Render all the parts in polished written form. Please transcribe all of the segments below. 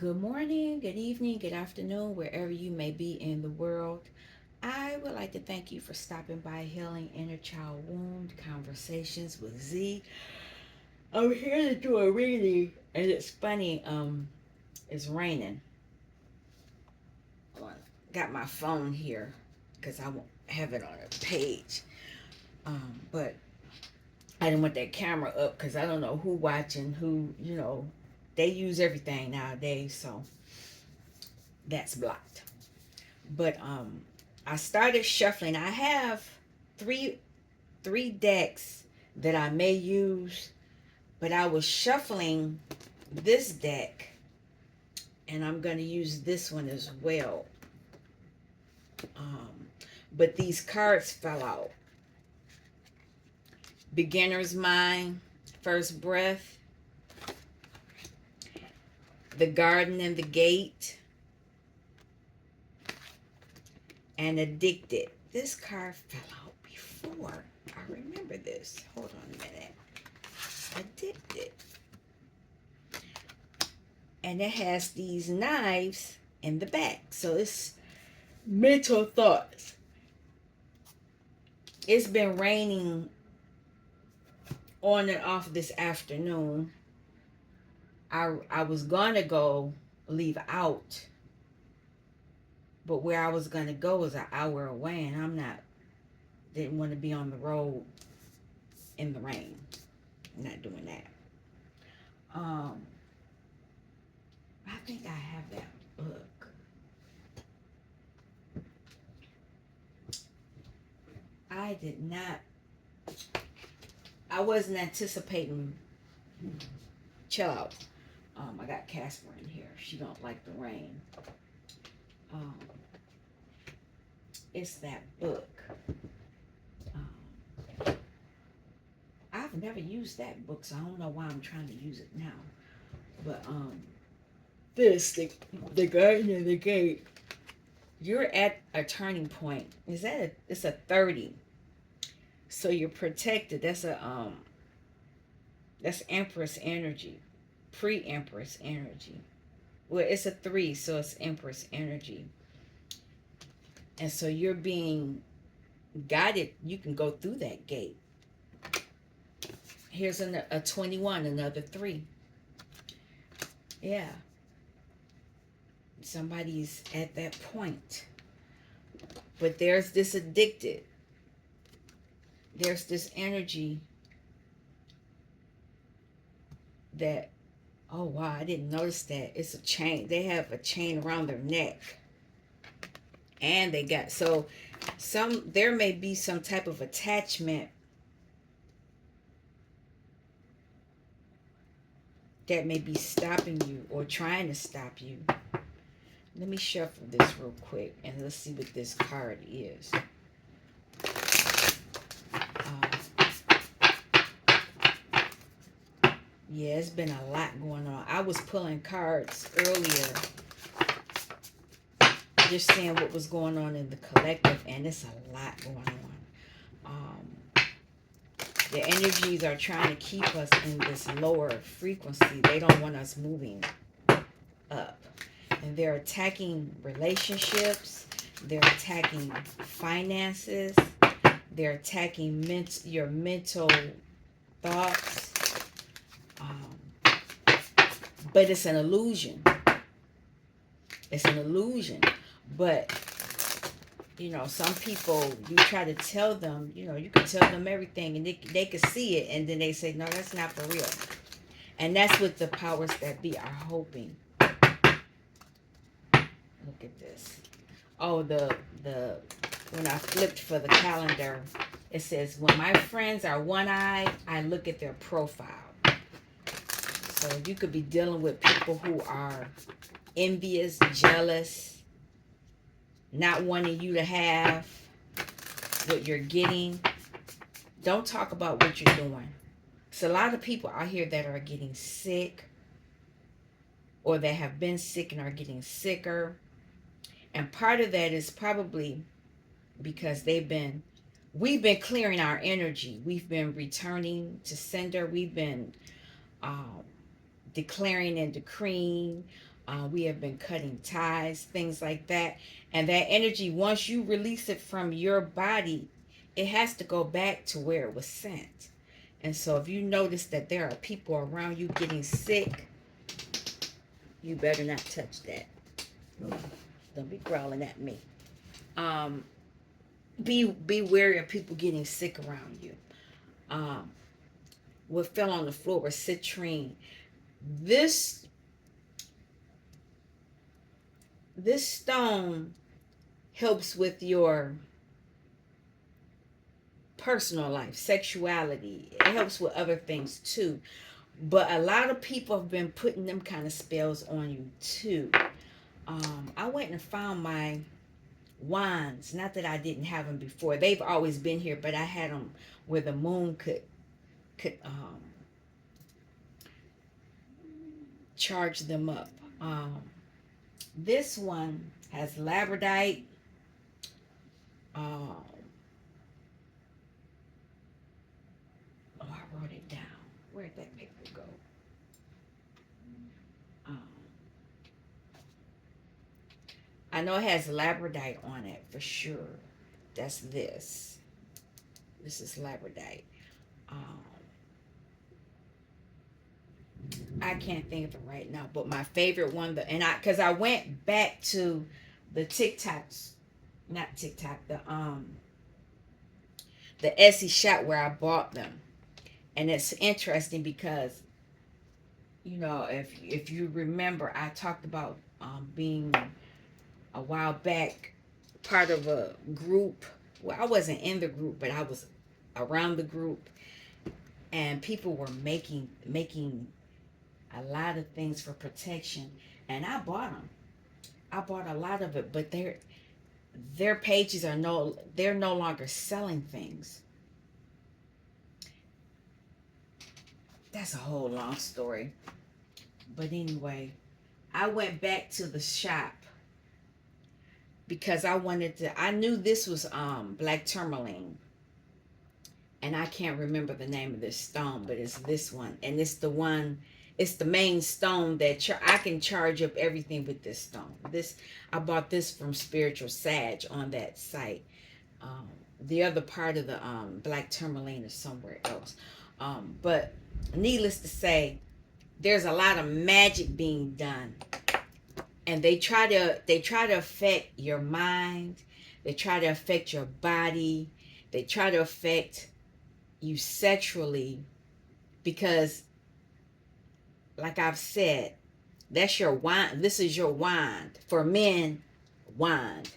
Good morning, good evening, good afternoon, wherever you may be in the world. I would like to thank you for stopping by Healing Inner Child Wound Conversations with Z. I'm here to do a reading, and it's funny. It's raining. Got my phone here because I won't have it on a page. But I didn't want that camera up because I don't know who watching, who they use everything nowadays, so that's blocked. But I started shuffling. I have three three decks that I may use, but I was shuffling this deck, and I'm going to use this one as well. Um, but these cards fell out. Beginner's Mind, First Breath, The Garden and the Gate, and Addicted. This card fell out before. I remember this. Hold on a minute. Addicted. And it has these knives in the back. So it's mental thoughts. It's been raining on and off this afternoon. I was gonna go leave out, but where I was gonna go was an hour away, and didn't want to be on the road in the rain. I'm not doing that. Um, I think I have that book. I did not. I wasn't anticipating. Chill out. I got Casper in here. She don't like the rain. Um, it's that book. I've never used that book, so I don't know why I'm trying to use it now. But the Garden of the Gate. You're at a turning point. It's a 30. So you're protected. That's Empress energy. Pre-Empress energy. Well, it's a 3, so it's Empress energy. And so you're being guided. You can go through that gate. Here's a 21, another 3. Yeah. Somebody's at that point. But there's this addicted. There's this energy that, oh wow, I didn't notice that. It's a chain. They have a chain around their neck. And they got, so there may be some type of attachment that may be stopping you or trying to stop you. Let me shuffle this real quick and let's see what this card is. Yeah, it's been a lot going on. I was pulling cards earlier, just seeing what was going on in the collective, and it's a lot going on. The energies are trying to keep us in this lower frequency. They don't want us moving up. And they're attacking relationships. They're attacking finances. They're attacking your mental thoughts. But it's an illusion. It's an illusion. But, some people, you try to tell them, you can tell them everything and they can see it. And then they say, no, that's not for real. And that's what the powers that be are hoping. Look at this. Oh, when I flipped for the calendar, it says, when my friends are one-eyed, I look at their profile. So you could be dealing with people who are envious, jealous, not wanting you to have what you're getting. Don't talk about what you're doing. So a lot of people out here that are getting sick or that have been sick and are getting sicker. And part of that is probably because we've been clearing our energy. We've been returning to sender. We've been declaring and decreeing. We have been cutting ties, things like that. And that energy, once you release it from your body, it has to go back to where it was sent. And so if you notice that there are people around you getting sick, you better not touch that. Don't be growling at me. Um, be wary of people getting sick around you. Um, what fell on the floor was citrine. This this stone helps with your personal life, sexuality. It helps with other things too. But a lot of people have been putting them kind of spells on you too. I went and found my wands. Not that I didn't have them before. They've always been here, but I had them where the moon could charge them up. This one has labradorite. Um, oh, I wrote it down. Where'd that paper go? Um, I know it has labradorite on it for sure. That's this. This is labradorite. Um, I can't think of it right now, but my favorite one, because I went back to the TikToks, not TikTok, the Etsy shop where I bought them, and it's interesting because if you remember, I talked about being a while back part of a group. Well, I wasn't in the group, but I was around the group, and people were making a lot of things for protection, and I bought them. I bought a lot of it, but their pages they're no longer selling things. That's a whole long story. But anyway, I went back to the shop because I knew this was black tourmaline, and I can't remember the name of this stone, but it's this one, and it's the main stone that I can charge up everything with this stone. I bought this from Spiritual Sage on that site. Um, the other part of the black tourmaline is somewhere else. But needless to say, there's a lot of magic being done, and they try to affect your mind. They try to affect your body. They try to affect you sexually because, like I've said, that's your wand. This is your wand. For men, wand.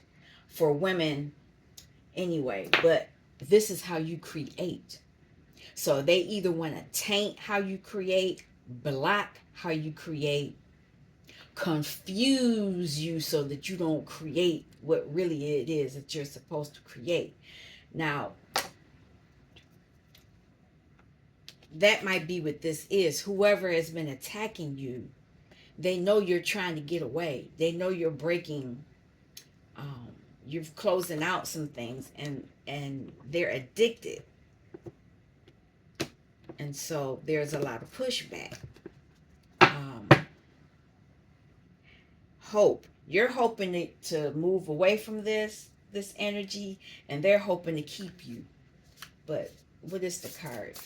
For women, anyway. But this is how you create. So they either want to taint how you create, block how you create, confuse you so that you don't create what really it is that you're supposed to create. Now, that might be what this is. Whoever has been attacking you, they know you're trying to get away. They know you're breaking, um, you're closing out some things, and they're addicted. And so there's a lot of pushback. Um, hope. You're hoping to move away from this energy, and they're hoping to keep you. But what is the card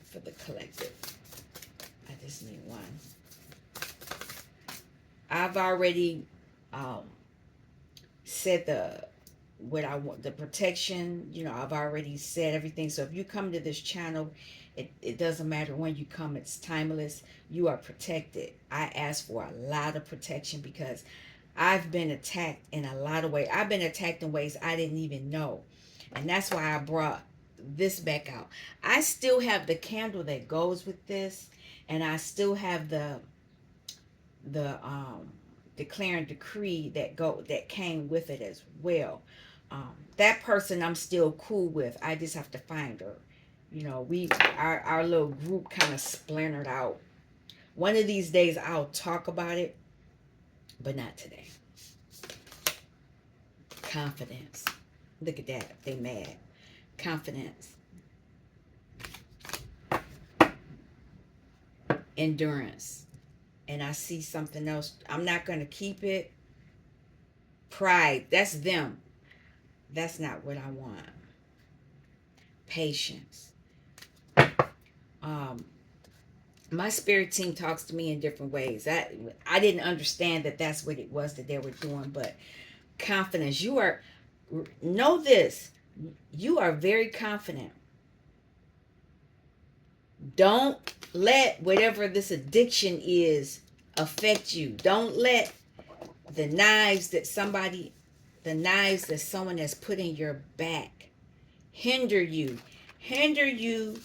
for the collective? I just need one. I've already um, said what I want, the protection. I've already said everything. So if you come to this channel, it doesn't matter when you come. It's timeless. You are protected. I ask for a lot of protection because I've been attacked in a lot of ways. I've been attacked in ways I didn't even know. And that's why I brought this back out. I still have the candle that goes with this, and I still have the declare and decree that came with it as well. That person I'm still cool with. I just have to find her. Our little group kind of splintered out. One of these days I'll talk about it, but not today. Confidence. Look at that. They mad. Confidence. Endurance. and I see something else, I'm not going to keep it. Pride, that's them. That's not what I want. Patience. Um, my spirit team talks to me in different ways. I didn't understand that that's what it was that they were doing, but confidence. You are, know this, you are very confident. Don't let whatever this addiction is affect you. Don't let the knives that someone has put in your back hinder you. Hinder you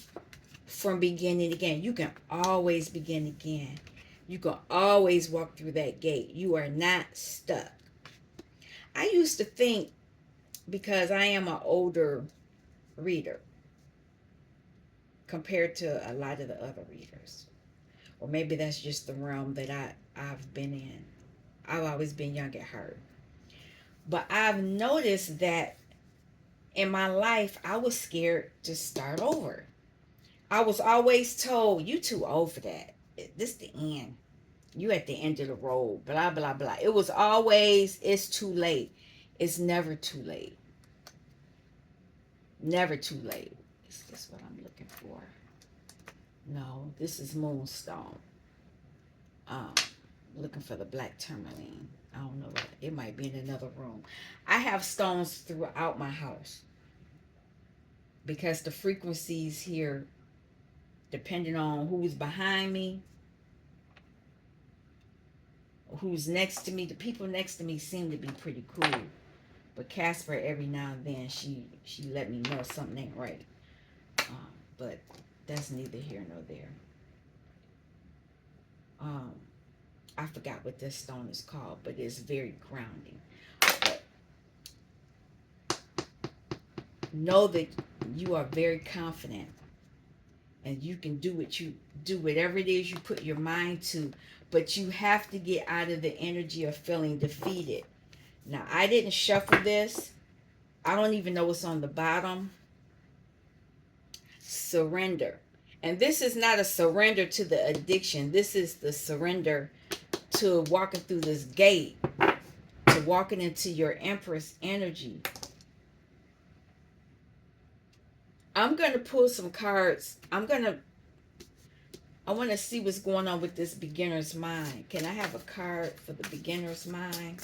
from beginning again. You can always begin again. You can always walk through that gate. You are not stuck. I used to think, because I am an older reader compared to a lot of the other readers, or maybe that's just the realm that I've been in. I've always been young at heart. But I've noticed that in my life, I was scared to start over. I was always told, you too old for that. This the end. You at the end of the road. Blah, blah, blah. It was always, it's too late. It's never too late. Never too late. Is this what I'm looking for? No, this is Moonstone. Um, looking for the black tourmaline. I don't know. It might be in another room. I have stones throughout my house because the frequencies here, depending on who's behind me, who's next to me, the people next to me seem to be pretty cool. But Casper, every now and then, she let me know something ain't right. But that's neither here nor there. Um, I forgot what this stone is called, but it's very grounding. But know that you are very confident, and you can do whatever it is you put your mind to. But you have to get out of the energy of feeling defeated. Now, I didn't shuffle this. I don't even know what's on the bottom. Surrender. And this is not a surrender to the addiction. This is the surrender to walking through this gate, to walking into your Empress energy. I'm going to pull some cards. I want to see what's going on with this beginner's mind. Can I have a card for the beginner's mind?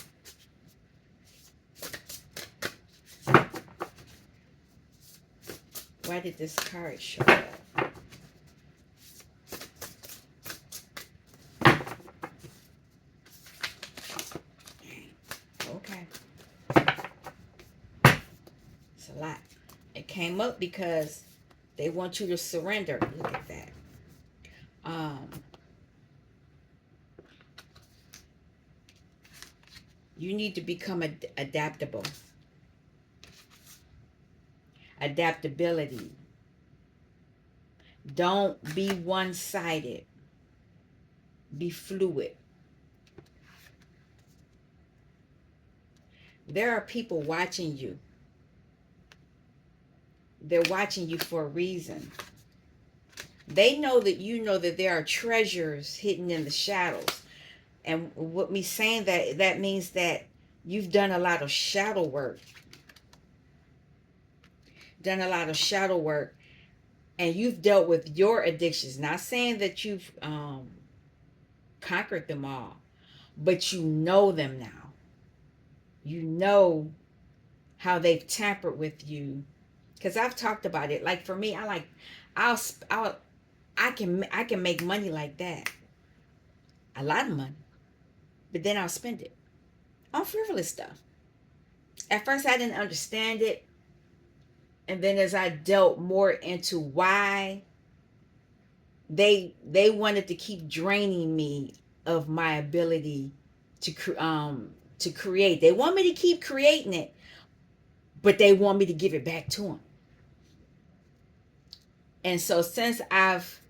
Why did this card show up? Okay. It's a lot. It came up because they want you to surrender. Look at that. You need to become adaptable. Adaptability. Don't be one-sided. Be fluid. There are people watching you. They're watching you for a reason. They know that you know that there are treasures hidden in the shadows. And with me saying that, that means that you've done a lot of shadow work. Done a lot of shadow work. And you've dealt with your addictions. Not saying that you've conquered them all. But you know them now. You know how they've tampered with you. Because I've talked about it. Like for me, I'll I can make money like that. A lot of money. But then I'll spend it on frivolous stuff. At first I didn't understand it. And then as I dealt more into why they wanted to keep draining me of my ability to create. They want me to keep creating it, but they want me to give it back to them. And so since I've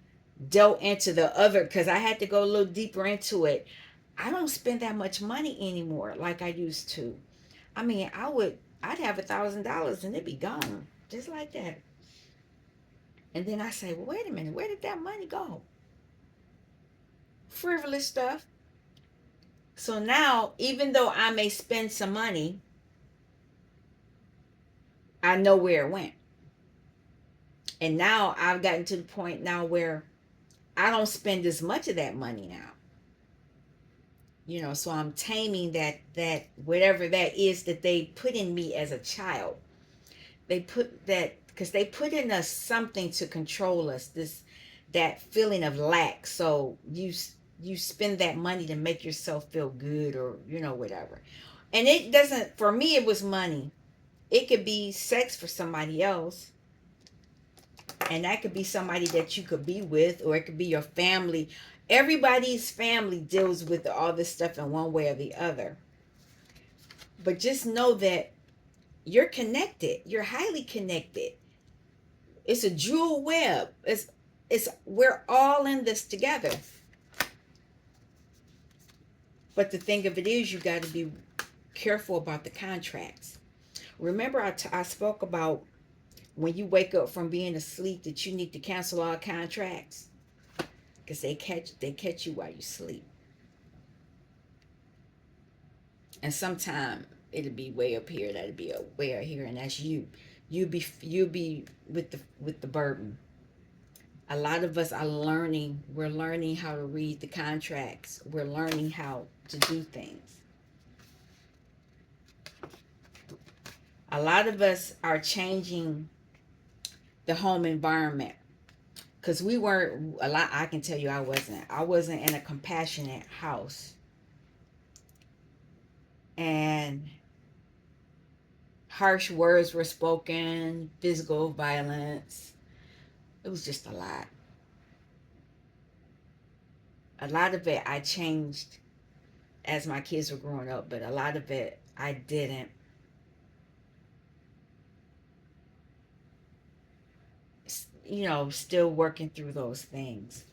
dealt into the other, because I had to go a little deeper into it, I don't spend that much money anymore like I used to. I mean, I'd have $1,000 and it'd be gone just like that. And then I say, well, wait a minute, where did that money go? frivolous stuff. So now, even though I may spend some money, I know where it went. And now I've gotten to the point now where I don't spend as much of that money now. So I'm taming that whatever that is that they put in me as a child. They put that because they put in us something to control us, that feeling of lack. So you spend that money to make yourself feel good, or whatever. And it doesn't, for me it was money. It could be sex for somebody else, and that could be somebody that you could be with, or it could be your family. Everybody's family deals with all this stuff in one way or the other. But just know that you're connected. You're highly connected. It's a jewel web. It's we're all in this together. But the thing of it is, you got to be careful about the contracts. Remember, I spoke about when you wake up from being asleep that you need to cancel all contracts, because they catch you while you sleep. And sometime it'll be way up here, that'll be a way up here, and that's you. You'll be with the burden. A lot of us are learning. We're learning how to read the contracts. We're learning how to do things. A lot of us are changing the home environment, because we weren't a lot. I can tell you, I wasn't in a compassionate house, and harsh words were spoken, physical violence. It was just a lot. A lot of it I changed as my kids were growing up, but a lot of it I didn't. Still working through those things.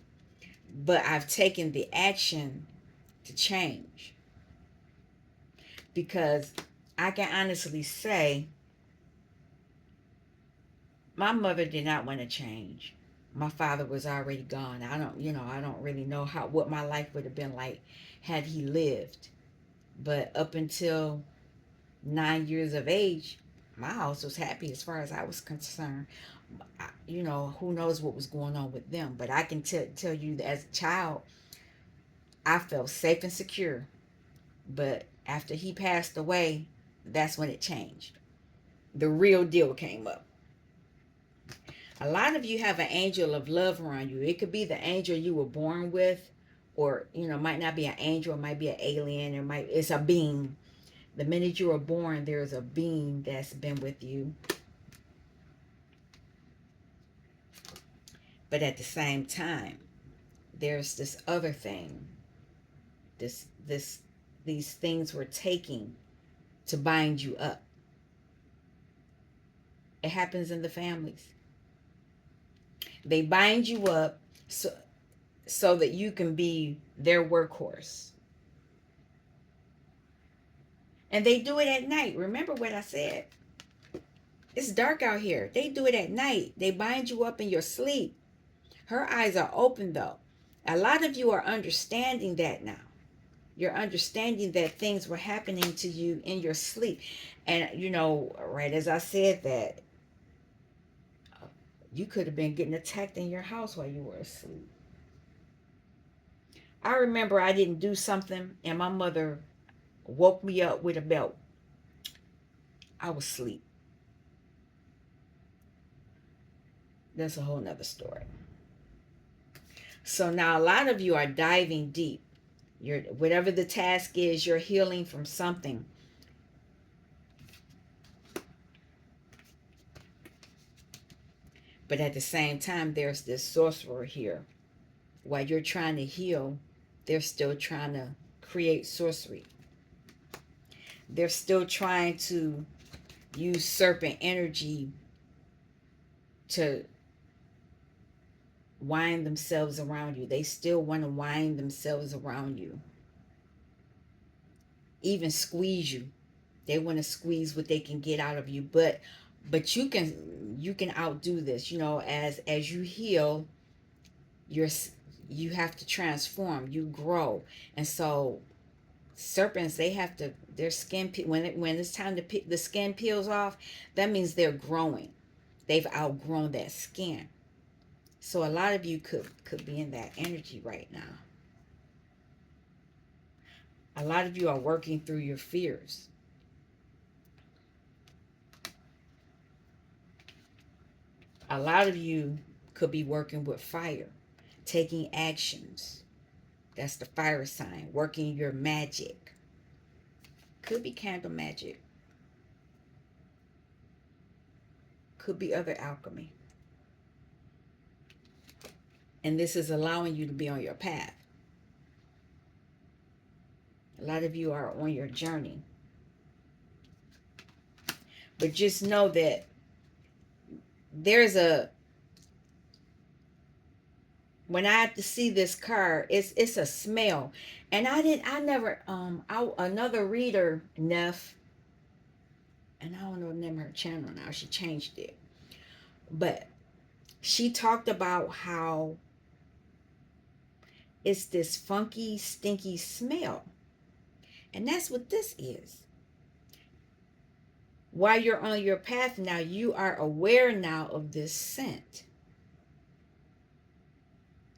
But I've taken the action to change, because I can honestly say my mother did not want to change. My father was already gone. I don't really know what my life would have been like had he lived. But up until 9 years of age, my house was happy as far as I was concerned. Who knows what was going on with them. But I can tell you that as a child, I felt safe and secure. But after he passed away, that's when it changed. The real deal came up. A lot of you have an angel of love around you. It could be the angel you were born with, or might not be an angel, it might be an alien, it's a being. The minute you were born, there's a being that's been with you. But at the same time, there's this other thing. These things we're taking to bind you up. It happens in the families. They bind you up so that you can be their workhorse. And they do it at night. Remember what I said. It's dark out here. They do it at night. They bind you up in your sleep. Her eyes are open though. A lot of you are understanding that now. You're understanding that things were happening to you in your sleep. And right as I said that, you could have been getting attacked in your house while you were asleep. I remember I didn't do something and my mother woke me up with a belt. I was asleep. That's a whole nother story. So now a lot of you are diving deep. Whatever the task is, you're healing from something. But at the same time, there's this sorcerer here. While you're trying to heal, they're still trying to create sorcery. They're still trying to use serpent energy to wind themselves around you. They still want to wind themselves around you. Even squeeze you. They want to squeeze what they can get out of you. But you can outdo this. As you heal, you have to transform, you grow. And so serpents, they have to, their skin, when it's time to pick, the skin peels off, that means they're growing. They've outgrown that skin. So a lot of you could be in that energy right now. A lot of you are working through your fears. A lot of you could be working with fire, taking actions. That's the fire sign, working your magic. Could be candle magic. Could be other alchemy. And this is allowing you to be on your path. A lot of you are on your journey. But just know that there's a, when I have to see this card, it's a smell. And I never, another reader, Neff, and I don't know the name of her channel now, she changed it. But she talked about how it's this funky, stinky smell. And that's what this is. While you're on your path now, you are aware now of this scent.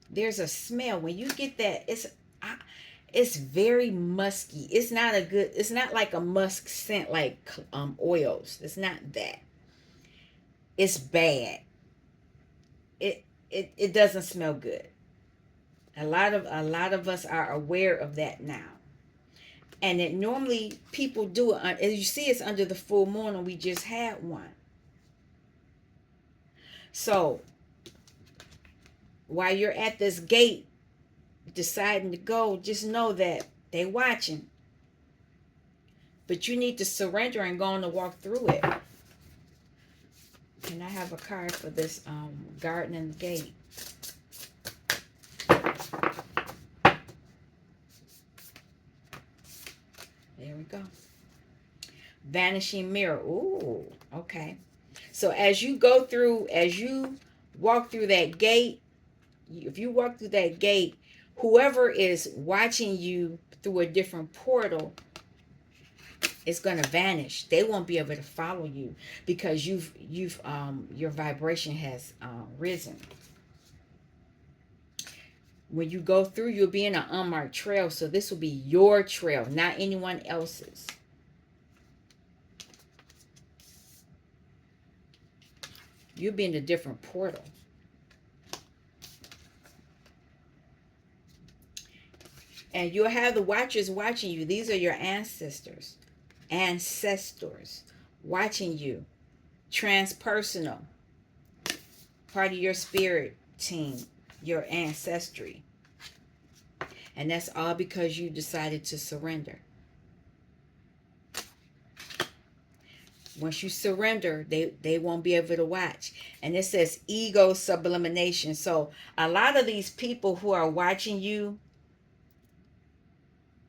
There's a smell. When you get that, it's very musky. It's not a good, it's not like a musk scent like oils. It's not that. It's bad. It doesn't smell good. A lot of us are aware of that now. And it normally people do it, as you see, it's under the full moon, and we just had one. So while you're at this gate deciding to go, just know that they watching. But you need to surrender and go on to walk through it. And I have a card for this garden and gate. There we go. Vanishing mirror. Ooh, okay. So as you go through, as you walk through that gate, if you walk through that gate, whoever is watching you through a different portal is going to vanish. They won't be able to follow you because your vibration has risen. When you go through, you'll be in an unmarked trail. So this will be your trail, not anyone else's. You'll be in a different portal. And you'll have the watchers watching you. These are your ancestors watching you. Transpersonal, part of your spirit team, your ancestry. And that's all because you decided to surrender. Once you surrender, they won't be able to watch. And it says ego sublimation. So a lot of these people who are watching you,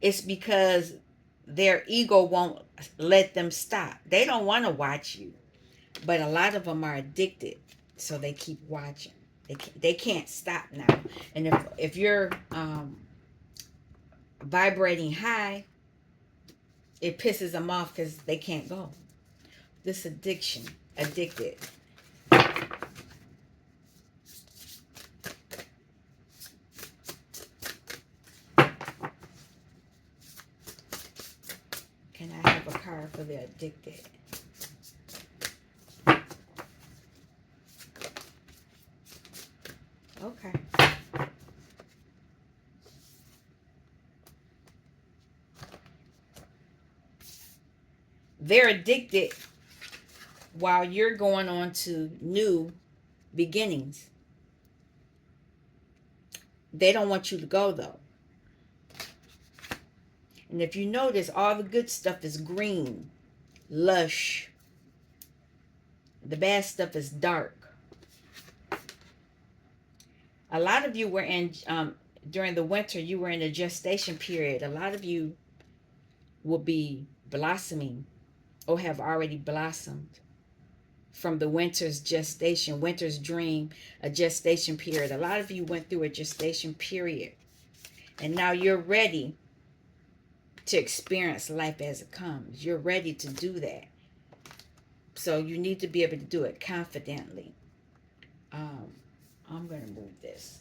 it's because their ego won't let them stop. They don't want to watch you. But a lot of them are addicted. So they keep watching. They can't stop now. And if you're vibrating high, it pisses them off because they can't go. This addiction, addicted. Can I have a card for the addicted? Okay. They're addicted while you're going on to new beginnings. They don't want you to go, though. And if you notice, all the good stuff is green, lush. The bad stuff is dark. A lot of you were in, during the winter, you were in a gestation period. A lot of you will be blossoming or have already blossomed. from the winter's gestation, winter's dream, a gestation period. A lot of you went through a gestation period, and now you're ready to experience life as it comes. You're ready to do that. So you need to be able to do it confidently. Um, I'm going to move this.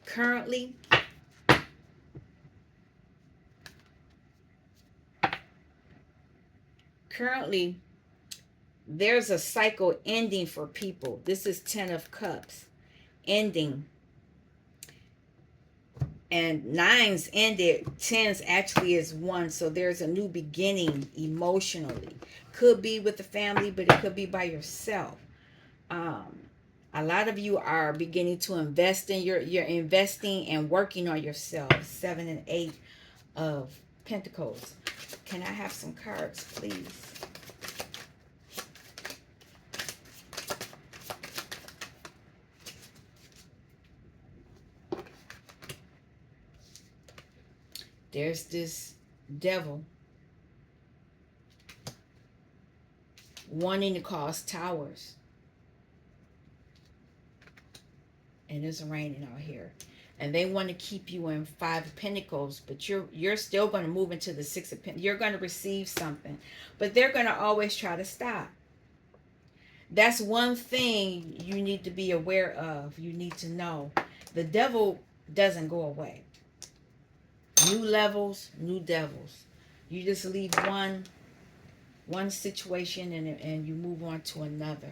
Currently, currently, there's a cycle ending for people. This is 10 of Cups, ending. And nines ended, tens actually is one. So there's a new beginning emotionally. Could be with the family, but it could be by yourself. Um, a lot of you are beginning to invest in you're investing and working on yourself. 7 and 8 of Pentacles. Can I have some cards, please? There's this devil wanting to cause towers. And it's raining out here. And they want to keep you in 5 of Pentacles, but you're still going to move into the 6 of Pentacles. You're going to receive something, but they're going to always try to stop. That's one thing you need to be aware of. You need to know the devil doesn't go away. New levels, new devils. You just leave one situation and you move on to another.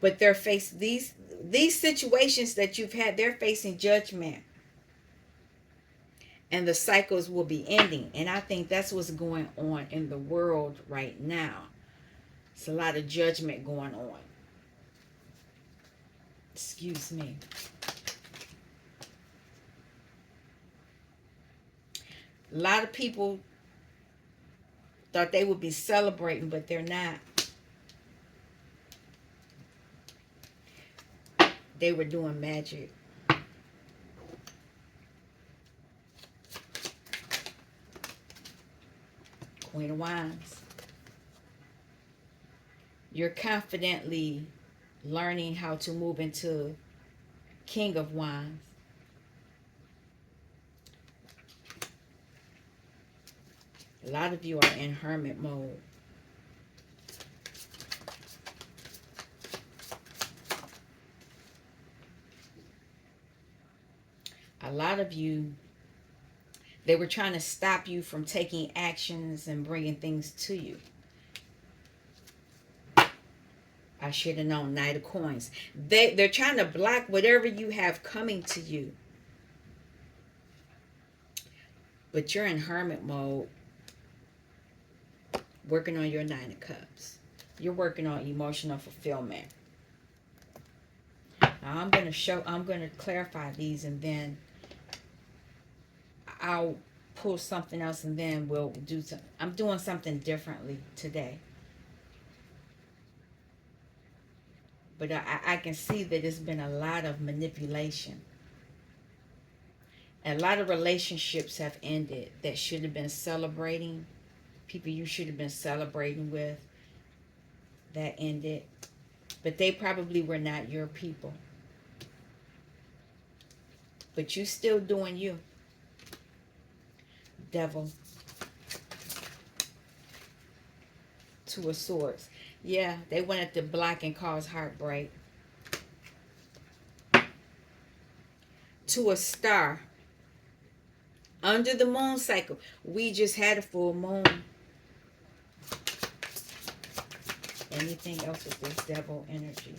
But they're facing these situations that you've had, they're facing judgment. And the cycles will be ending. And I think that's what's going on in the world right now. It's a lot of judgment going on. Excuse me. A lot of people thought they would be celebrating, but they're not. They were doing magic. Queen of Wands. You're confidently learning how to move into King of Wands. A lot of you are in hermit mode. A lot of you, they were trying to stop you from taking actions and bringing things to you. I should have known. Knight of Coins. They're trying to block whatever you have coming to you. But you're in hermit mode, working on your 9 of Cups. You're working on emotional fulfillment. Now I'm going to clarify these, and then I'll pull something else, and then we'll do something. I'm doing something differently today. But I can see that it's been a lot of manipulation. A lot of relationships have ended that should have been celebrating. People you should have been celebrating with, that ended. But they probably were not your people. But you still doing you. Devil. 2 of Swords. Yeah, they wanted to block and cause heartbreak. 2 of Star. Under the moon cycle. We just had a full moon. Anything else with this devil energy?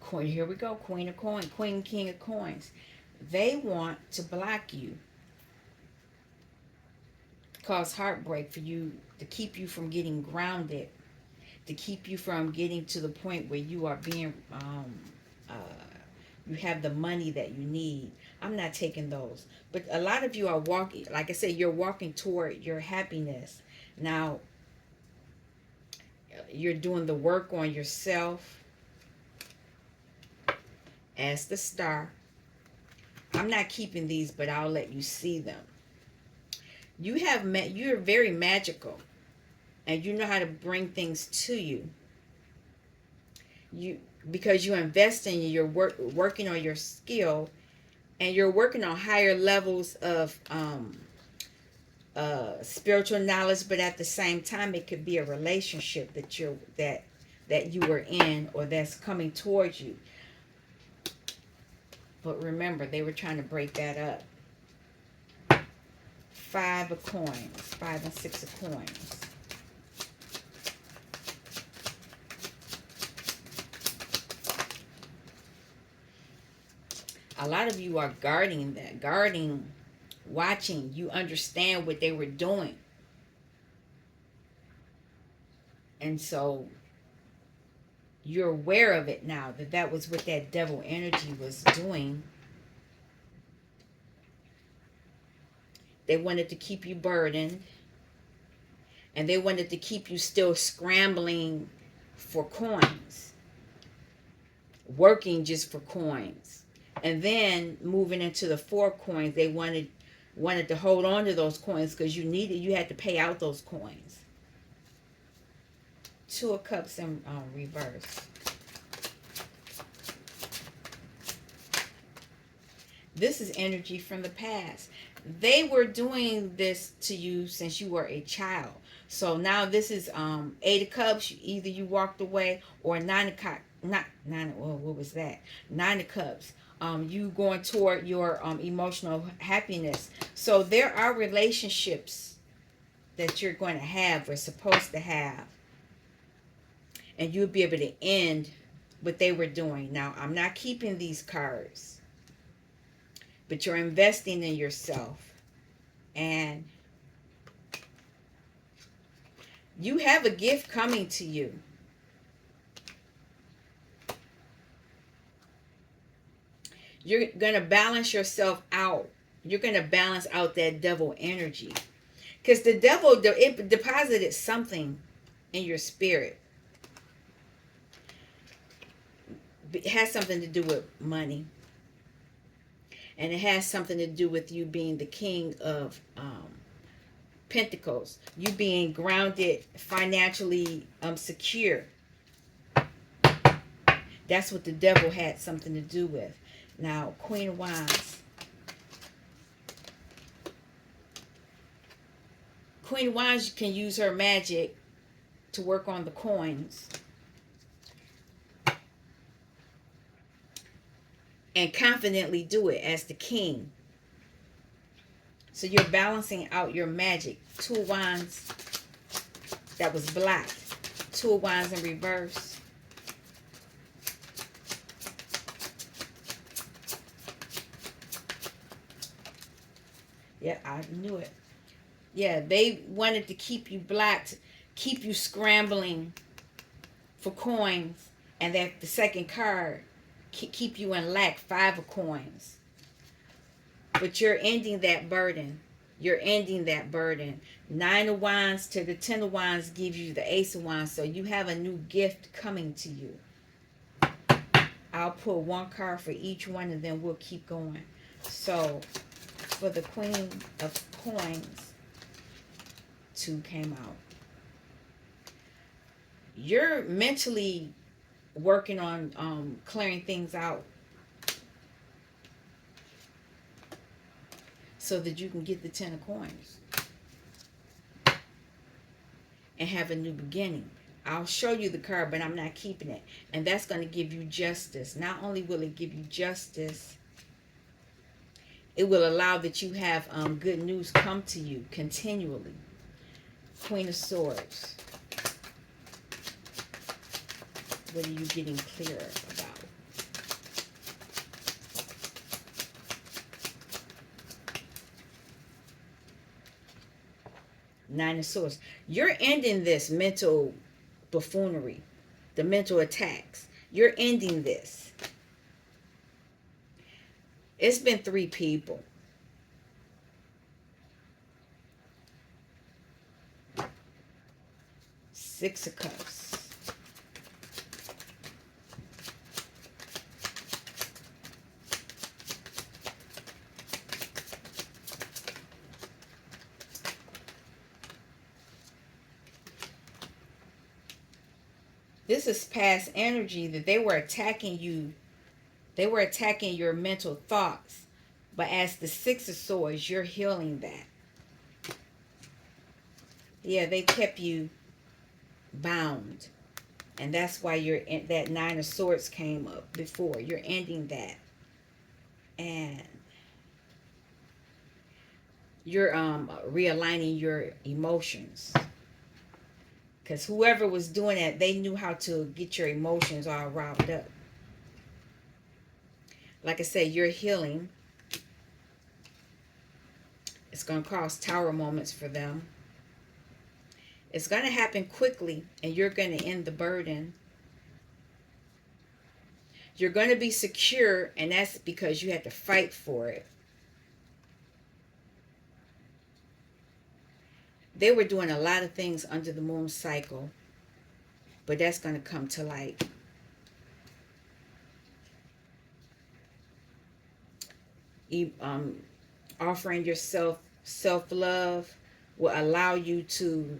Queen, here we go. Queen of Coins. Queen, King of Coins. They want to block you. Cause heartbreak for you, to keep you from getting grounded. To keep you from getting to the point where you are being, you have the money that you need. I'm not taking those. But a lot of you are walking, like I said, you're walking toward your happiness. Now, you're doing the work on yourself. as the Star. I'm not keeping these, but I'll let you see them. You're very magical, and you know how to bring things to you. You Because you invest in your working on your skill, and you're working on higher levels of spiritual knowledge, but at the same time, it could be a relationship that you were in or that's coming towards you. But remember, they were trying to break that up. 5 of coins, 5 and 6 of coins. A lot of you are guarding that, watching. You understand what they were doing. And so you're aware of it now, that was what that devil energy was doing. They wanted to keep you burdened, and they wanted to keep you still scrambling for coins, working just for coins. And then moving into the 4 coins, they wanted to hold on to those coins because you had to pay out those coins. 2 of Cups in reverse. This is energy from the past. They were doing this to you since you were a child. So now this is 8 of Cups. Either you walked away, or 9 of Cups. Not 9. Well, what was that? 9 of Cups. You going toward your emotional happiness. So there are relationships that you're going to have or supposed to have, and you'll be able to end what they were doing. Now, I'm not keeping these cards, but you're investing in yourself, and you have a gift coming to you. You're going to balance yourself out. You're going to balance out that devil energy. Because the devil, it deposited something in your spirit. It has something to do with money. And it has something to do with you being the king of Pentacles. You being grounded, financially secure. That's what the devil had something to do with. Now, Queen of Wands. Queen of Wands can use her magic to work on the coins. And confidently do it as the king. So you're balancing out your magic. 2 of Wands. That was black. 2 of Wands in reverse. Yeah, I knew it. Yeah, they wanted to keep you black, keep you scrambling for coins. And that the second card, keep you in lack, 5 of coins. But you're ending that burden. You're ending that burden. 9 of Wands to the 10 of Wands gives you the Ace of Wands. So you have a new gift coming to you. I'll pull 1 card for each one, and then we'll keep going. So for the Queen of Coins, 2 came out. You're mentally working on clearing things out so that you can get the 10 of Coins and have a new beginning. I'll show you the card, but I'm not keeping it. And that's going to give you justice. Not only will it give you justice, it will allow that you have good news come to you continually. Queen of Swords. What are you getting clear about? Nine of Swords. You're ending this mental buffoonery, the mental attacks. You're ending this. It's been 3 people. Six of Cups. This is past energy that they were attacking you. They were attacking your mental thoughts. But as the Six of Swords, you're healing that. Yeah, they kept you bound. And that's why you're in, that Nine of Swords came up before. You're ending that. And you're realigning your emotions. Because whoever was doing that, they knew how to get your emotions all riled up. Like I said, you're healing. It's going to cause tower moments for them. It's going to happen quickly, and you're going to end the burden. You're going to be secure, and that's because you had to fight for it. They were doing a lot of things under the moon cycle, but that's going to come to light. Offering yourself self-love will allow you to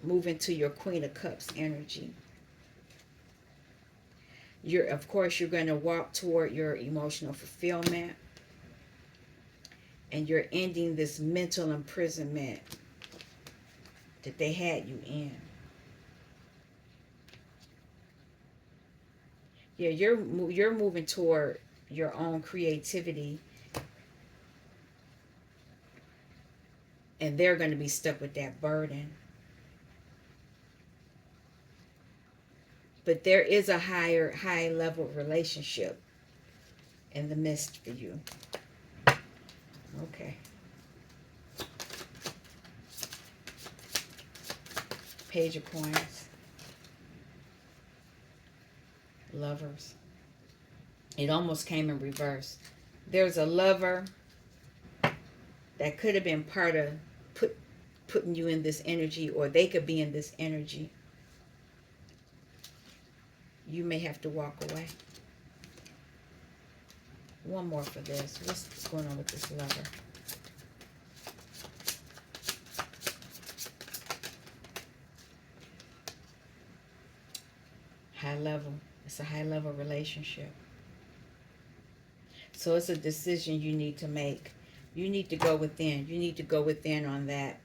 move into your Queen of Cups energy. Of course, you're going to walk toward your emotional fulfillment, and you're ending this mental imprisonment that they had you in. Yeah, you're moving toward your own creativity, and they're going to be stuck with that burden. But there is a high level relationship in the midst for you. Okay. Page of Coins. Lovers. It almost came in reverse. There's a lover that could have been part of putting you in this energy, or they could be in this energy. You may have to walk away. One more for this. What's going on with this lover? High level. It's a high level relationship. So it's a decision you need to make. You need to go within. You need to go within on that.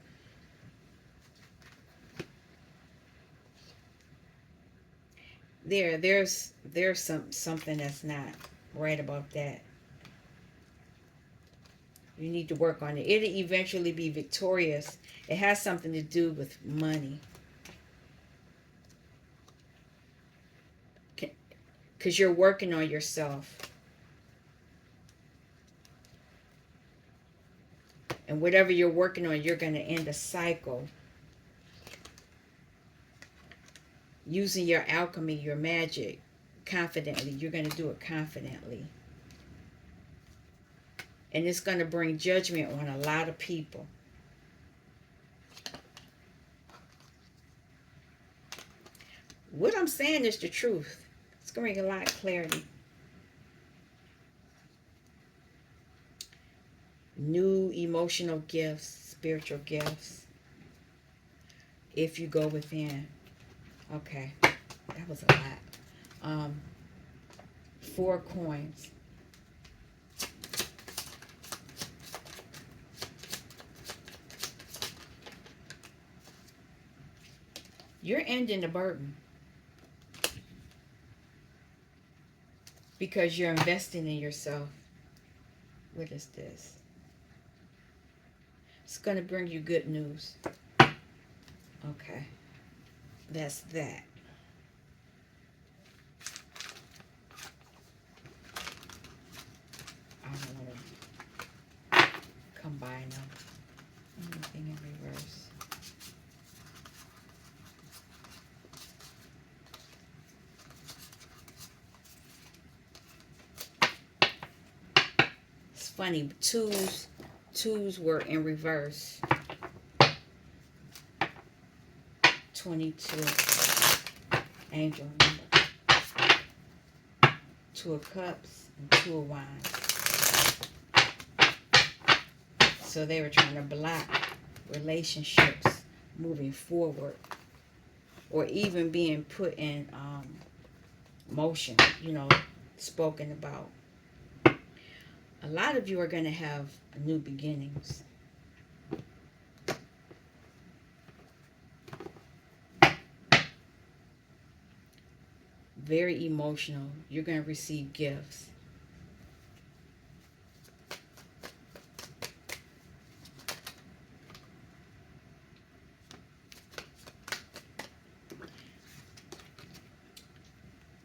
There's something that's not right about that. You need to work on it. It'll eventually be victorious. It has something to do with money. Because you're working on yourself. And whatever you're working on, you're going to end a cycle. Using your alchemy, your magic, confidently. You're going to do it confidently. And it's going to bring judgment on a lot of people. What I'm saying is the truth. It's going to bring a lot of clarity. New emotional gifts, spiritual gifts. If you go within. Okay. That was a lot. 4 coins. You're ending the burden. Because you're investing in yourself. What is this? It's going to bring you good news. Okay. That's that. I don't want to combine them. Anything in reverse. It's funny. Twos were in reverse. 22. Angel number. 2 of Cups and 2 of Wands. So they were trying to block relationships moving forward. or even being put in motion, spoken about. A lot of you are going to have new beginnings. Very emotional. You're going to receive gifts.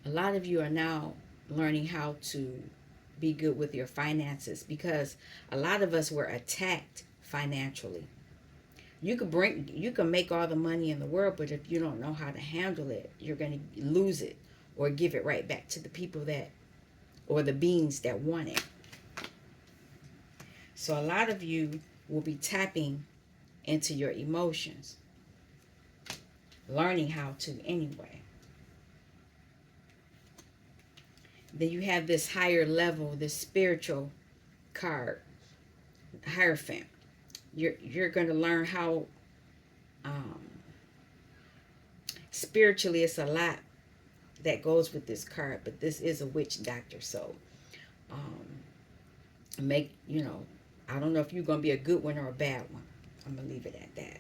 A lot of you are now learning how to be good with your finances, because a lot of us were attacked financially. You can make all the money in the world, but if you don't know how to handle it, you're going to lose it or give it right back to the people that, or the beings that want it. So a lot of you will be tapping into your emotions, learning how to anyway. Then you have this higher level, this spiritual card, Hierophant. You're going to learn how um, spiritually, it's a lot that goes with this card, but this is a witch doctor, so make, I don't know if you're going to be a good one or a bad one. I'm going to leave it at that.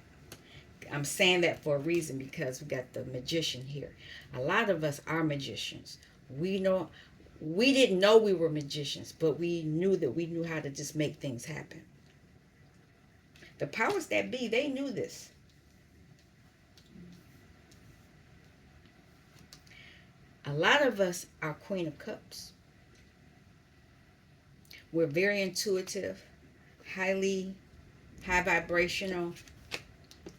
I'm saying that for a reason, because we got the magician here. A lot of us are magicians. We didn't know we were magicians, but we knew that we knew how to just make things happen. The powers that be, they knew this. A lot of us are Queen of Cups. We're very intuitive, high vibrational.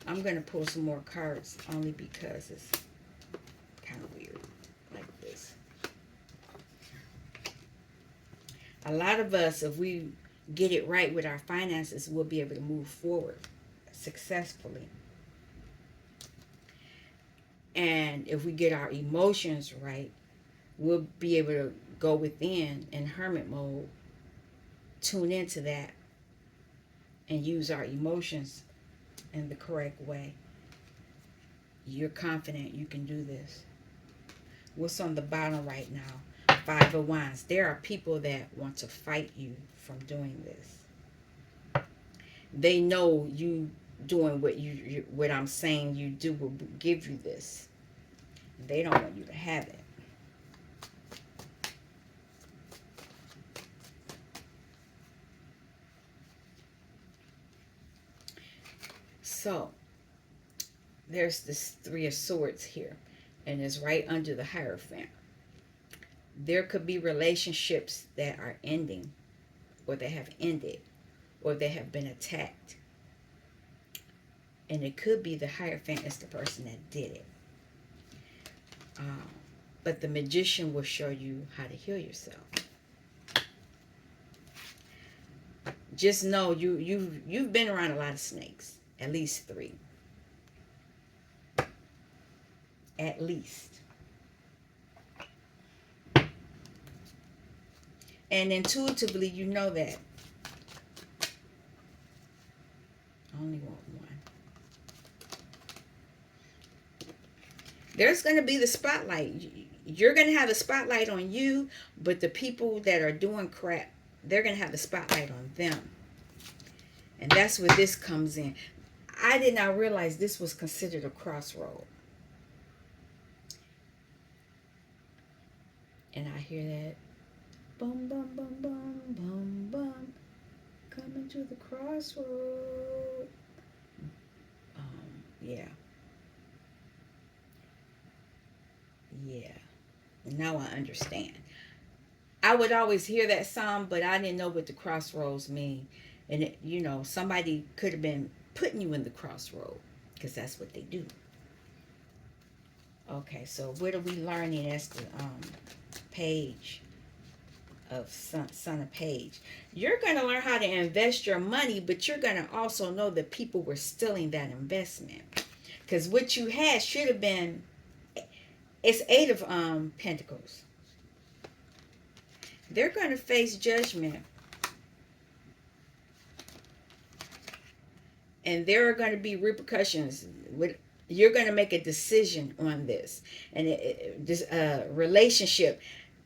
I'm going to pull some more cards only because it's kind of weird like this. A lot of us, if we get it right with our finances, we'll be able to move forward successfully. And if we get our emotions right, we'll be able to go within in hermit mode, tune into that, and use our emotions in the correct way. You're confident you can do this. What's on the bottom right now? Five of Wands. There are people that want to fight you from doing this. They know you doing what I'm saying you do will give you this. They don't want you to have it. So there's this Three of Swords here, and it's right under the Hierophant. There could be relationships that are ending, or they have ended, or they have been attacked. And it could be the Hierophant is the person that did it. But the magician will show you how to heal yourself. Just know you've been around a lot of snakes. At least 3. At least. And intuitively, you know that. I only want one. There's going to be the spotlight. You're going to have the spotlight on you, but the people that are doing crap, they're going to have the spotlight on them. And that's where this comes in. I did not realize this was considered a crossroad. And I hear that. Bum, bum, bum, bum, bum, bum. Coming to the crossroad. Yeah. Yeah. Now I understand. I would always hear that song, but I didn't know what the crossroads mean. And, somebody could have been putting you in the crossroad, because that's what they do. Okay, so what are we learning as the page of Son of Page? You're going to learn how to invest your money, but you're going to also know that people were stealing that investment. Because what you had should have been, it's 8 of Pentacles. They're going to face judgment. And there are going to be repercussions. You're going to make a decision on this. And this relationship,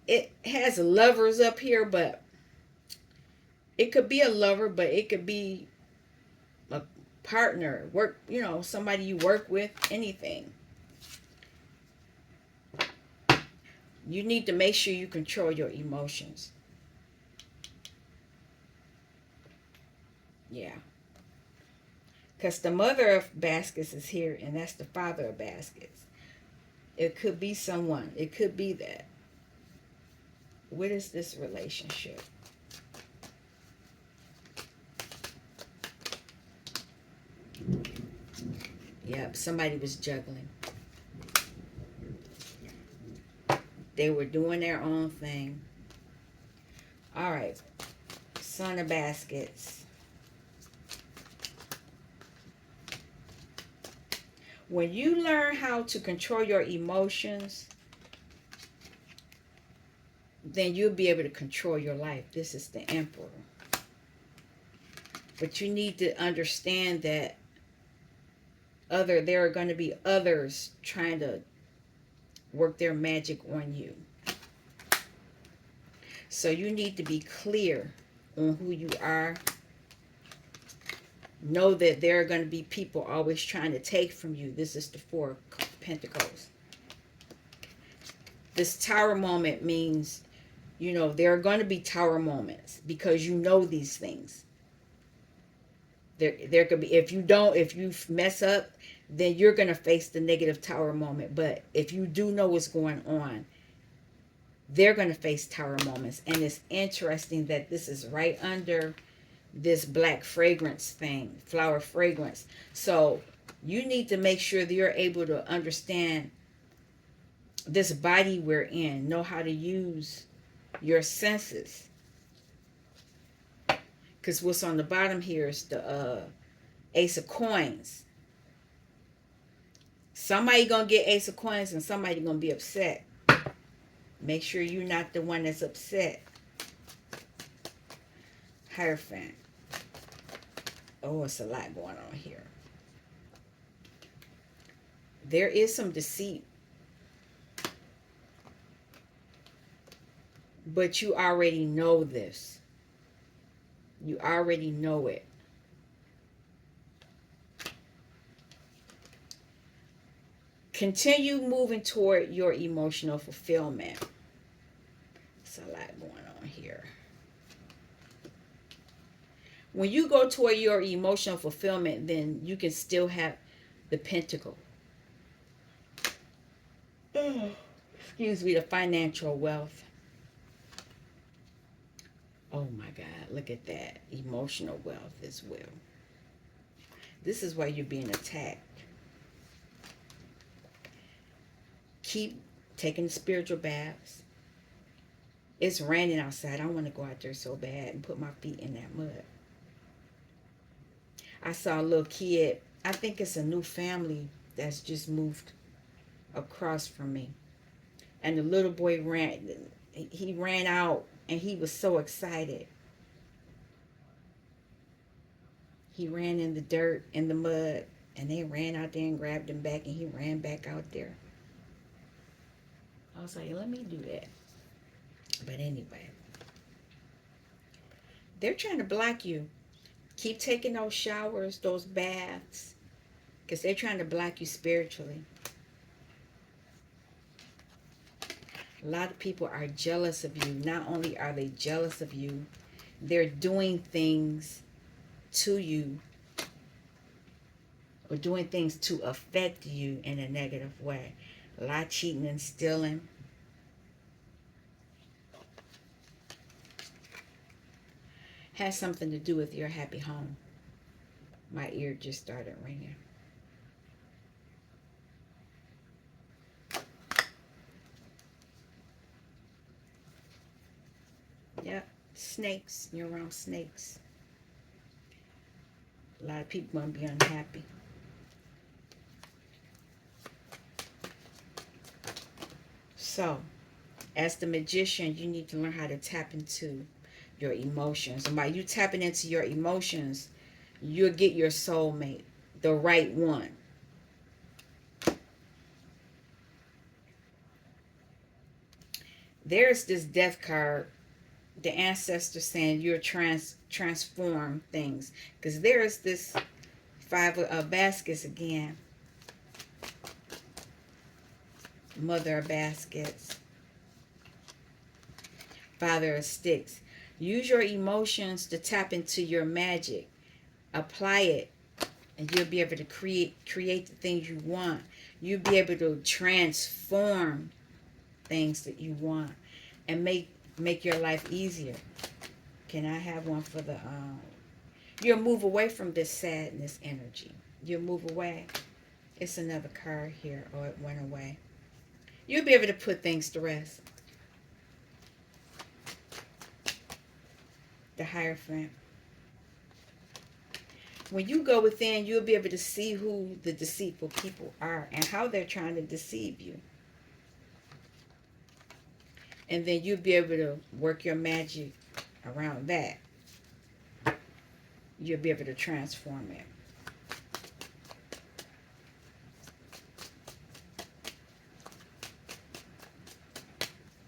it has lovers up here, but it could be a lover, but it could be a partner, work, somebody you work with, anything. You need to make sure you control your emotions. Yeah. Because the mother of baskets is here, and that's the father of baskets. It could be someone. It could be that. What is this relationship? Yep, somebody was juggling. They were doing their own thing. All right. Son of baskets. When you learn how to control your emotions, then you'll be able to control your life. This is the Emperor. But you need to understand that there are going to be others trying to work their magic on you. So you need to be clear on who you are. Know that there are going to be people always trying to take from you. This is the Four of Pentacles. This tower moment means, there are going to be tower moments because you know these things. There could be, if you mess up, then you're going to face the negative tower moment. But if you do know what's going on, they're going to face tower moments. And it's interesting that this is right under this black fragrance thing, flower fragrance. So you need to make sure that you're able to understand this body we're in, know how to use your senses. Because what's on the bottom here is the Ace of Coins. Somebody gonna get Ace of Coins and somebody gonna be upset. Make sure you're not the one that's upset. Hierophant. Oh, it's a lot going on here. There is some deceit. But you already know this. You already know it. Continue moving toward your emotional fulfillment. There's a lot going on here. When you go toward your emotional fulfillment, then you can still have the pentacle. Excuse me, the financial wealth. Oh my God, look at that. Emotional wealth as well. This is why you're being attacked. Keep taking spiritual baths. It's raining outside. I want to go out there so bad and put my feet in that mud. I saw a little kid. I think it's a new family that's just moved across from me. And the little boy he ran out and he was so excited. He ran in the dirt, in the mud, and they ran out there and grabbed him back and he ran back out there. I was like, let me do that. But anyway, they're trying to block you. Keep taking those showers, those baths, because they're trying to block you spiritually. A lot of people are jealous of you. Not only are they jealous of you, they're doing things to you or doing things to affect you in a negative way. A lot of cheating and stealing. Has something to do with your happy home. My ear just started ringing. Yep, snakes. You're around snakes. A lot of people want to be unhappy. So, as the magician, you need to learn how to tap into your emotions. And by you tapping into your emotions, you'll get your soulmate, the right one. There's this death card. The ancestor saying you're transform things, because there's this five of baskets again. Mother of baskets. Father of sticks. Use your emotions to tap into your magic. Apply it, and you'll be able to create the things you want. You'll be able to transform things that you want and make your life easier. Can I have one for the you'll move away from this sadness energy. You'll move away. It's another card here, or it went away. You'll be able to put things to rest. The Hierophant. When you go within, you'll be able to see who the deceitful people are and how they're trying to deceive you. And then you'll be able to work your magic around that. You'll be able to transform it.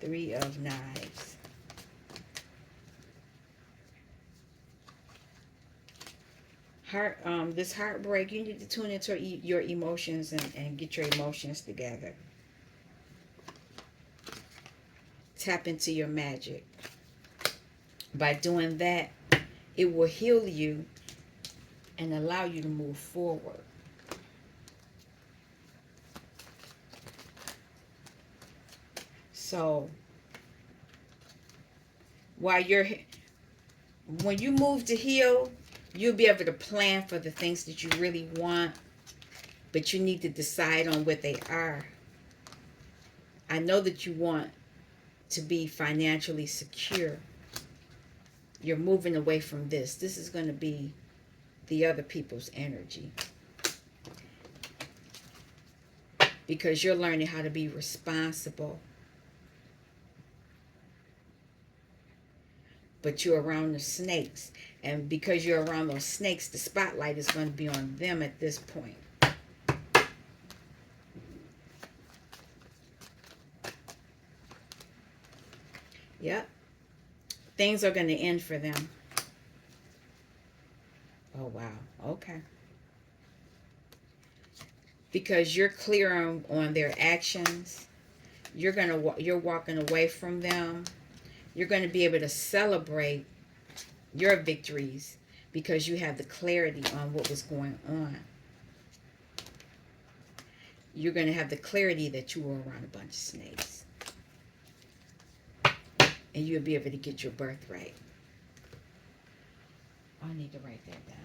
Three of Knives. This heartbreak, you need to tune into your emotions and get your emotions together. Tap into your magic. By doing that, it will heal you and allow you to move forward. So, when you move to heal, you'll be able to plan for the things that you really want, but you need to decide on what they are. I know that you want to be financially secure. You're moving away from this. This is going to be the other people's energy. Because you're learning how to be responsible. But you're around the snakes. And because you're around those snakes, the spotlight is going to be on them at this point. Yep. Things are going to end for them. Oh, wow. Okay. Because you're clear on their actions. You're walking away from them. You're going to be able to celebrate your victories because you have the clarity on what was going on. You're going to have the clarity that you were around a bunch of snakes. And you'll be able to get your birthright. I need to write that down.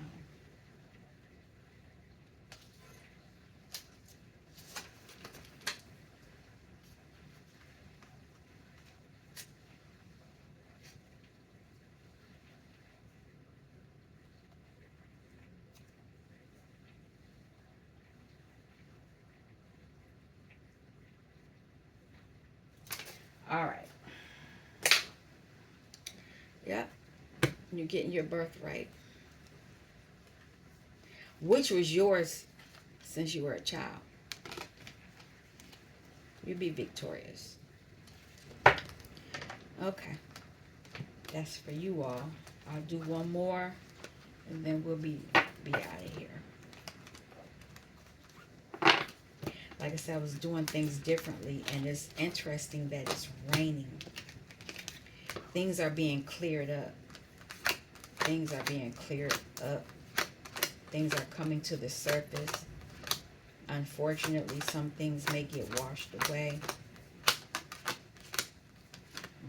All right. Yep. You're getting your birthright. Which was yours since you were a child. You'll be victorious. Okay. That's for you all. I'll do one more and then we'll be out of here. Like I said, I was doing things differently, and it's interesting that it's raining. Things are being cleared up. Things are being cleared up. Things are coming to the surface. Unfortunately, some things may get washed away.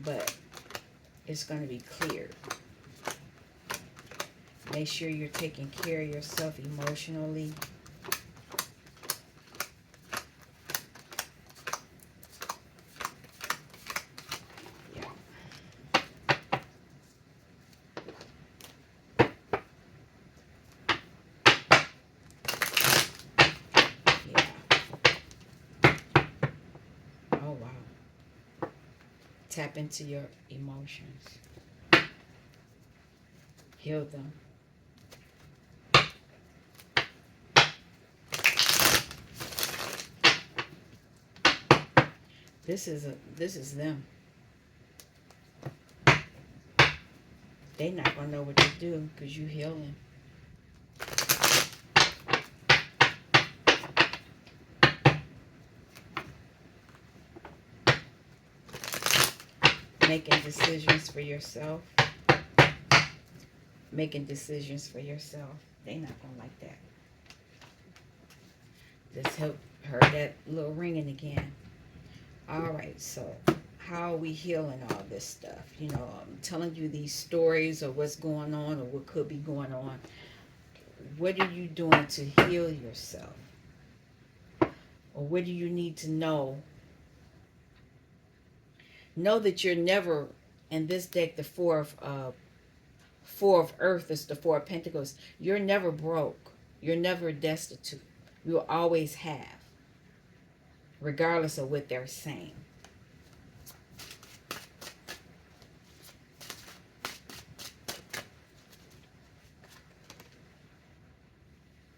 But it's going to be cleared. Make sure you're taking care of yourself emotionally. Tap into your emotions. Heal them. This is them. They not gonna know what to do because you healing. Making decisions for yourself. Making decisions for yourself. They not gonna like that. Just heard that little ringing again. All right, so how are we healing all this stuff? You know, I'm telling you these stories of what's going on or what could be going on. What are you doing to heal yourself? Or what do you need to know? Know that you're never, in this deck, the four of earth is the four of pentacles. You're never broke. You're never destitute. You will always have, regardless of what they're saying.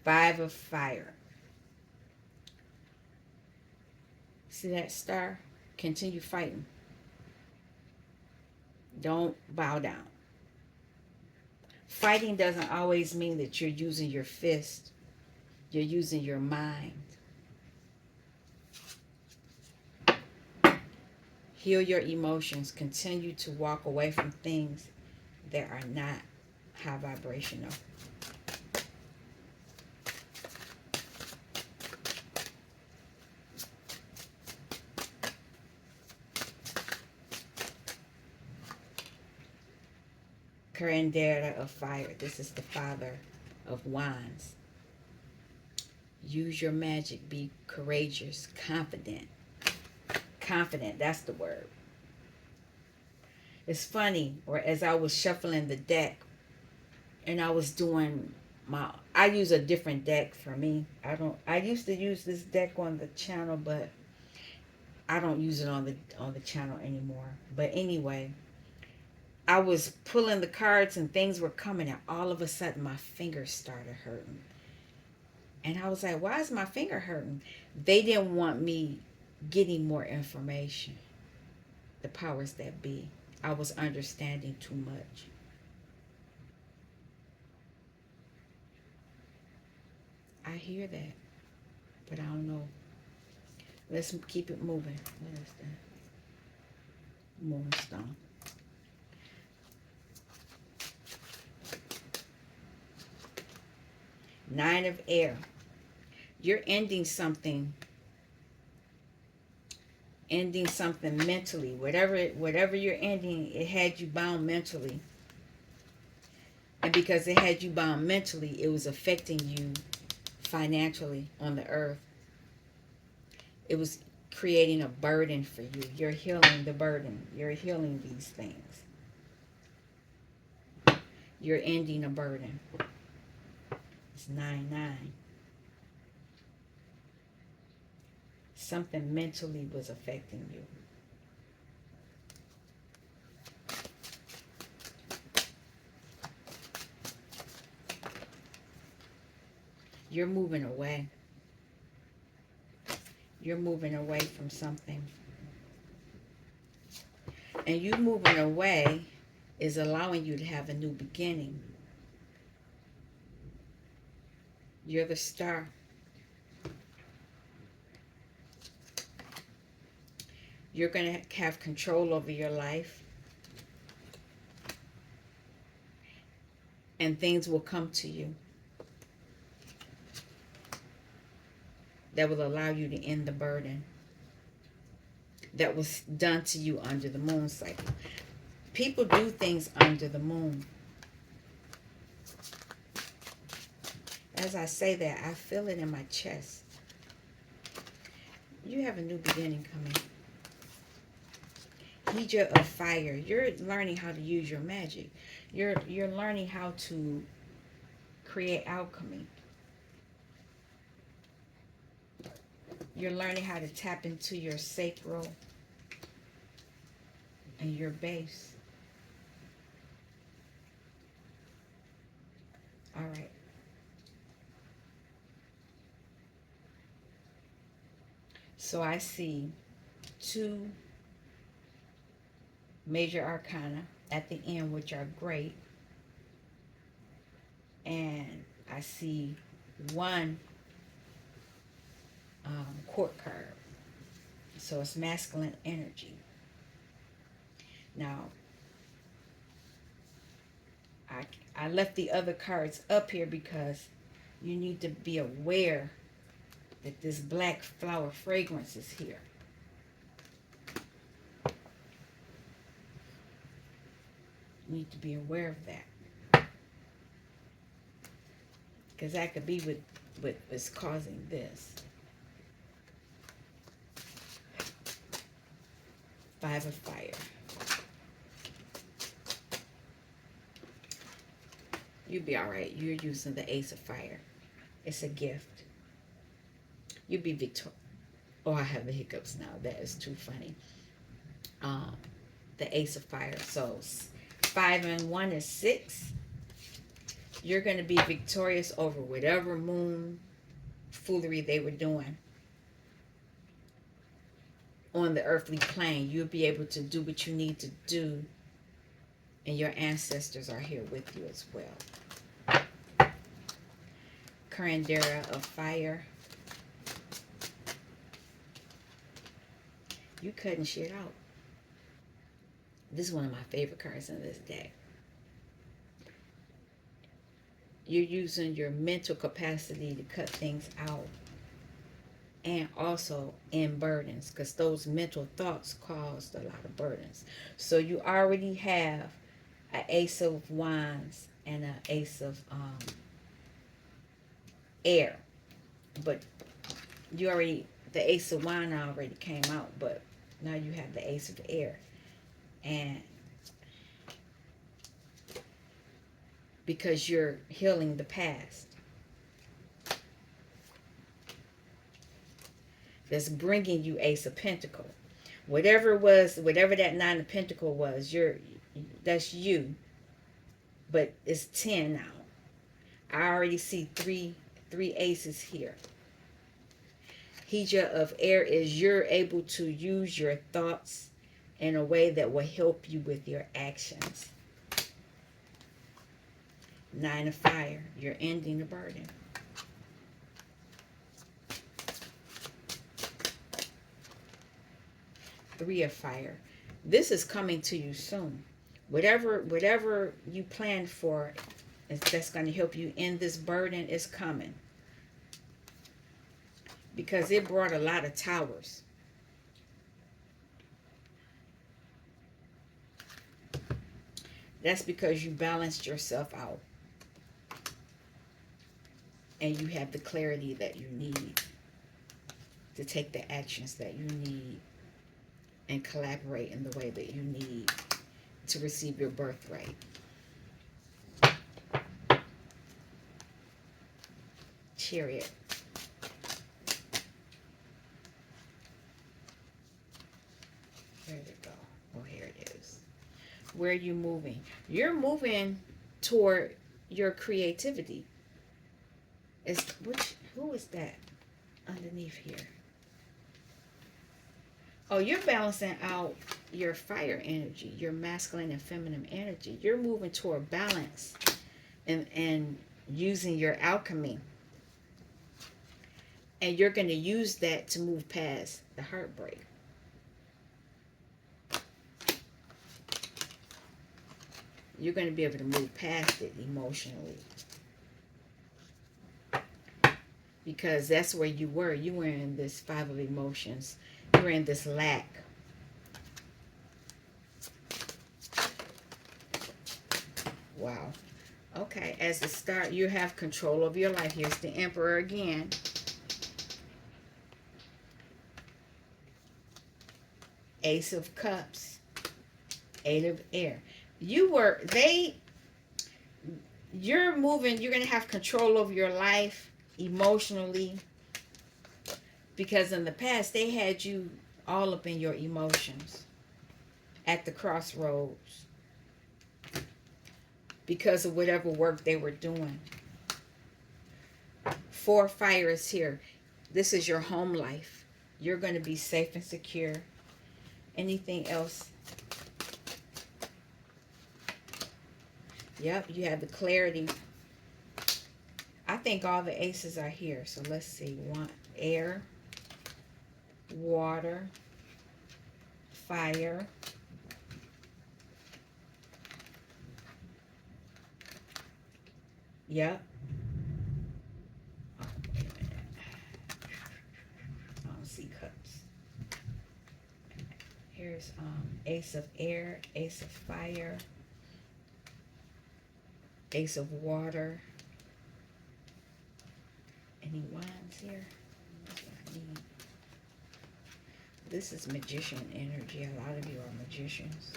Five of fire. See that star? Continue fighting. Don't bow down. Fighting doesn't always mean that you're using your fist. You're using your mind. Heal your emotions. Continue to walk away from things that are not high vibrational. Curandera of fire. This is the father of wands. Use your magic. Be courageous. Confident. Confident. That's the word. It's funny, or as I was shuffling the deck and I was doing I use a different deck for me. I used to use this deck on the channel, but I don't use it on the channel anymore. But anyway, I was pulling the cards and things were coming, and all of a sudden my fingers started hurting. And I was like, why is my finger hurting? They didn't want me getting more information. The powers that be. I was understanding too much. I hear that, but I don't know. Let's keep it moving. What is that? Moonstone. Nine of air. You're ending something mentally. Whatever you're ending, it had you bound mentally. And because it had you bound mentally, it was affecting you financially on the earth. It was creating a burden for you. You're healing the burden. You're healing these things. You're ending a burden. It's 9-9. Something mentally was affecting you. You're moving away. You're moving away from something. And you moving away is allowing you to have a new beginning. You're the star. You're going to have control over your life. And things will come to you that will allow you to end the burden that was done to you under the moon cycle. People do things under the moon. As I say that, I feel it in my chest. You have a new beginning coming. Hydra of fire. You're learning how to use your magic. You're learning how to create alchemy. You're learning how to tap into your sacral and your base. All right. So I see 2 major arcana at the end, which are great. and I see one court card. So it's masculine energy. Now, I left the other cards up here because you need to be aware that this black flower fragrance is here. You need to be aware of that. Because that could be what was causing this. Five of Fire. You'll be all right. You're using the Ace of Fire. It's a gift. You'll be victorious. Oh, I have the hiccups now. That is too funny. The Ace of Fire. So 5 and 1 is 6. You're going to be victorious over whatever moon foolery they were doing on the earthly plane. You'll be able to do what you need to do, and your ancestors are here with you as well. Curandera of Fire. You cutting shit out. This is one of my favorite cards in this deck. You're using your mental capacity to cut things out, and also in burdens, because those mental thoughts caused a lot of burdens. So you already have an Ace of Wands and an Ace of Air, but you already, the Ace of Wands already came out, but now you have the Ace of Air. And because you're healing the past, that's bringing you Ace of Pentacle. Whatever it was, whatever that 9 of Pentacle was, that's you. But it's 10 now. I already see three aces here. Hija of Air is you're able to use your thoughts in a way that will help you with your actions. 9 of Fire, you're ending the burden. Three of Fire. This is coming to you soon. Whatever you planned for, that's going to help you end this burden is coming. Because it brought a lot of towers. That's because you balanced yourself out. And you have the clarity that you need to take the actions that you need and collaborate in the way that you need to receive your birthright. Chariot. Where did it go? Oh, here it is. Where are you moving? You're moving toward your creativity. Who is that underneath here? Oh, you're balancing out your fire energy, your masculine and feminine energy. You're moving toward balance and using your alchemy. And you're going to use that to move past the heartbreak. You're going to be able to move past it emotionally. Because that's where you were. You were in this 5 of emotions. You were in this lack. Wow. Okay, as a start, you have control of your life. Here's the Emperor again. Ace of Cups. 8 of Air. You're moving, you're going to have control over your life emotionally, because in the past they had you all up in your emotions at the crossroads because of whatever work they were doing. 4 Fire is here. This is your home life. You're going to be safe and secure. Anything else? Yep, you have the clarity. I think all the aces are here. So let's see. One, air, water, fire, yep. Oh, wait a minute. I don't see cups. Here's ace of air, ace of fire, ace of water. Any wands here? That's what I need. This is magician energy. A lot of you are magicians.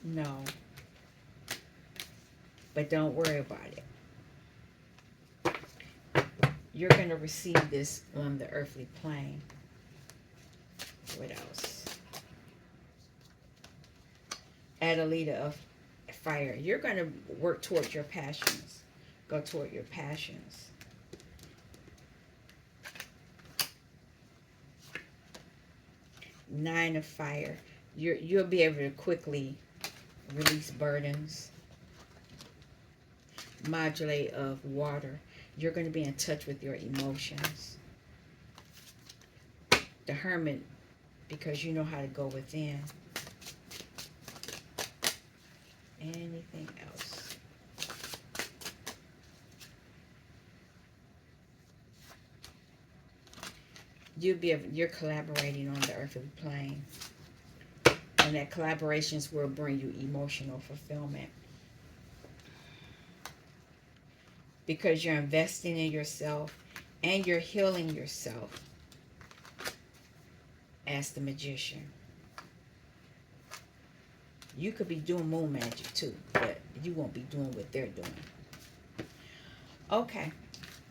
No. But don't worry about it. You're going to receive this on the earthly plane. What else? Add a leader of fire. You're going to work towards your passions. Go toward your passions. Nine of fire. You'll be able to quickly release burdens. Modulate of water. You're going to be in touch with your emotions. The hermit, because you know how to go within. Anything else? You're collaborating on the earthly plane. And that collaborations will bring you emotional fulfillment. Because you're investing in yourself and you're healing yourself as the magician. You could be doing moon magic too, but you won't be doing what they're doing. Okay,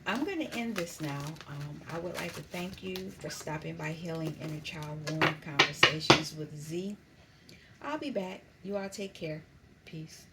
I'm going to end this now. I would like to thank you for stopping by Healing Inner Child Wound Conversations with Z. I'll be back. You all take care. Peace.